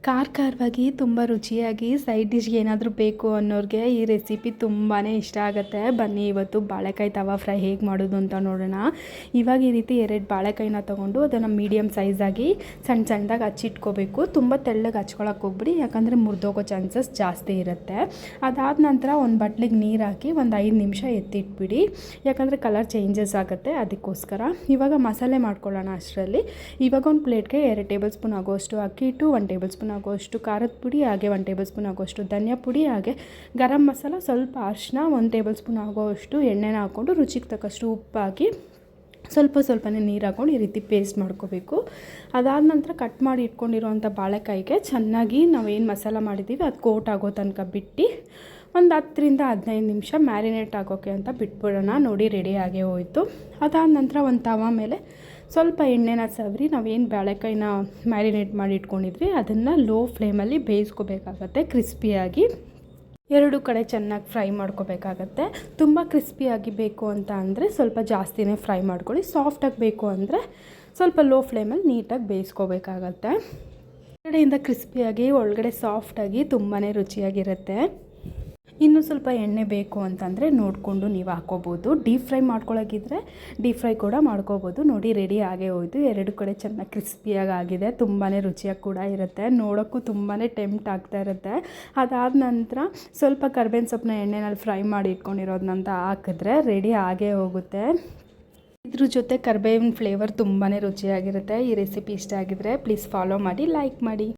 ಖಾರವಾಗಿ ತುಂಬ ರುಚಿಯಾಗಿ ಸೈಡ್ ಡಿಶ್ಗೆ ಏನಾದರೂ ಬೇಕು ಅನ್ನೋರಿಗೆ ಈ ರೆಸಿಪಿ ತುಂಬಾ ಇಷ್ಟ ಆಗುತ್ತೆ. ಬನ್ನಿ ಇವತ್ತು ಬಾಳೆಕಾಯಿ ತವಾ ಫ್ರೈ ಹೇಗೆ ಮಾಡೋದು ಅಂತ ನೋಡೋಣ. ಇವಾಗ ಈ ರೀತಿ 2 ಬಾಳೆಕಾಯಿನ ತೊಗೊಂಡು ಅದನ್ನು ಮೀಡಿಯಮ್ ಸೈಜಾಗಿ ಸಣ್ಣದಾಗಿ ಹಚ್ಚಿಟ್ಕೋಬೇಕು. ತುಂಬ ತೆಳ್ಳಗೆ ಹಚ್ಕೊಳಕ್ಕೆ ಹೋಗ್ಬಿಡಿ, ಯಾಕಂದರೆ ಮುರಿದೋಗೋ ಚಾನ್ಸಸ್ ಜಾಸ್ತಿ ಇರುತ್ತೆ. ಅದಾದ ನಂತರ ಒಂದು ಬಟ್ಲಿಗೆ ನೀರು ಹಾಕಿ ಒಂದು 5 ನಿಮಿಷ ಎತ್ತಿಟ್ಬಿಡಿ, ಯಾಕಂದರೆ ಕಲರ್ ಚೇಂಜಸ್ ಆಗುತ್ತೆ. ಅದಕ್ಕೋಸ್ಕರ ಇವಾಗ ಮಸಾಲೆ ಮಾಡ್ಕೊಳ್ಳೋಣ. ಅಷ್ಟರಲ್ಲಿ ಇವಾಗ ಒಂದು ಪ್ಲೇಟ್ಗೆ 2 ಟೇಬಲ್ ಸ್ಪೂನ್ ಆಗೋಷ್ಟು ಅಕ್ಕಿ ಹಿಟ್ಟು, 1 ಟೇಬಲ್ ಸ್ಪೂನ್ ಆಗೋಷ್ಟು ಖಾರದ ಪುಡಿ, ಹಾಗೆ 1 ಟೇಬಲ್ ಸ್ಪೂನ್ ಆಗೋಷ್ಟು ಧನಿಯಾ ಪುಡಿ, ಹಾಗೆ ಗರಂ ಮಸಾಲ, ಸ್ವಲ್ಪ ಅರಿಶಿನ, 1 ಟೇಬಲ್ ಸ್ಪೂನ್ ಆಗೋಷ್ಟು ಎಣ್ಣೆನ ಹಾಕ್ಕೊಂಡು ರುಚಿಗೆ ತಕ್ಕಷ್ಟು ಉಪ್ಪು ಹಾಕಿ ಸ್ವಲ್ಪನೇ ನೀರು ಹಾಕ್ಕೊಂಡು ಈ ರೀತಿ ಪೇಸ್ಟ್ ಮಾಡ್ಕೋಬೇಕು. ಅದಾದ ನಂತರ ಕಟ್ ಮಾಡಿ ಇಟ್ಕೊಂಡಿರೋವಂಥ ಬಾಳೆಕಾಯಿಗೆ ಚೆನ್ನಾಗಿ ನಾವೇನು ಮಸಾಲ ಮಾಡಿದ್ದೀವಿ ಅದು ಕೋಟ್ ಆಗೋ ತನಕ ಬಿಟ್ಟು ಒಂದು 10 ರಿಂದ 15 ನಿಮಿಷ ಮ್ಯಾರಿನೇಟ್ ಆಗೋಕ್ಕೆ ಅಂತ ಬಿಟ್ಬಿಡೋಣ. ನೋಡಿ ರೆಡಿ ಆಗೇ ಹೋಯಿತು. ಅದಾದ ನಂತರ ಒಂದು ತವಾ ಮೇಲೆ ಸ್ವಲ್ಪ ಎಣ್ಣೆನ ಸವರಿ ನಾವೇನು ಬಾಳೆಕಾಯಿನ ಮ್ಯಾರಿನೇಟ್ ಮಾಡಿ ಇಟ್ಕೊಂಡಿದ್ವಿ ಅದನ್ನು ಲೋ ಫ್ಲೇಮಲ್ಲಿ ಬೇಯಿಸ್ಕೋಬೇಕಾಗತ್ತೆ. ಕ್ರಿಸ್ಪಿಯಾಗಿ 2 ಕಡೆ ಚೆನ್ನಾಗಿ ಫ್ರೈ ಮಾಡ್ಕೋಬೇಕಾಗತ್ತೆ. ತುಂಬ ಕ್ರಿಸ್ಪಿಯಾಗಿ ಬೇಕು ಅಂತ ಅಂದರೆ ಸ್ವಲ್ಪ ಜಾಸ್ತಿನೇ ಫ್ರೈ ಮಾಡ್ಕೊಳ್ಳಿ. ಸಾಫ್ಟಾಗಿ ಬೇಕು ಅಂದರೆ ಸ್ವಲ್ಪ ಲೋ ಫ್ಲೇಮಲ್ಲಿ ನೀಟಾಗಿ ಬೇಯಿಸ್ಕೋಬೇಕಾಗತ್ತೆ. ಕಡೆಯಿಂದ ಕ್ರಿಸ್ಪಿಯಾಗಿ ಒಳಗಡೆ ಸಾಫ್ಟಾಗಿ ತುಂಬಾ ರುಚಿಯಾಗಿರುತ್ತೆ. ಇನ್ನೂ ಸ್ವಲ್ಪ ಎಣ್ಣೆ ಬೇಕು ಅಂತಂದರೆ ನೋಡಿಕೊಂಡು ನೀವು ಹಾಕ್ಕೋಬೋದು. ಡೀಪ್ ಫ್ರೈ ಮಾಡ್ಕೊಳ್ಳೋಕ್ಕಿದ್ರೆ ಡೀಪ್ ಫ್ರೈ ಕೂಡ ಮಾಡ್ಕೋಬೋದು. ನೋಡಿ ರೆಡಿ ಆಗೇ ಹೋಯಿತು. 2 ಕಡೆ ಚೆನ್ನಾಗಿ ಕ್ರಿಸ್ಪಿಯಾಗಿ ಆಗಿದೆ. ತುಂಬಾ ರುಚಿಯಾಗಿ ಕೂಡ ಇರುತ್ತೆ. ನೋಡೋಕ್ಕೂ ತುಂಬಾ ಟೆಂಪ್ಟ್ ಆಗ್ತಾ ಇರುತ್ತೆ. ಅದಾದ ನಂತರ ಸ್ವಲ್ಪ ಕರ್ಬೇವಿನ ಸೊಪ್ಪನ್ನ ಎಣ್ಣೆನಲ್ಲಿ ಫ್ರೈ ಮಾಡಿ ಇಟ್ಕೊಂಡಿರೋದನ್ನಂತ ಹಾಕಿದ್ರೆ ರೆಡಿ ಆಗೇ ಹೋಗುತ್ತೆ. ಇದ್ರ ಜೊತೆ ಕರ್ಬೇವಿನ ಫ್ಲೇವರ್ ತುಂಬಾ ರುಚಿಯಾಗಿರುತ್ತೆ. ಈ ರೆಸಿಪಿ ಇಷ್ಟ ಆಗಿದ್ರೆ ಪ್ಲೀಸ್ ಫಾಲೋ ಮಾಡಿ, ಲೈಕ್ ಮಾಡಿ.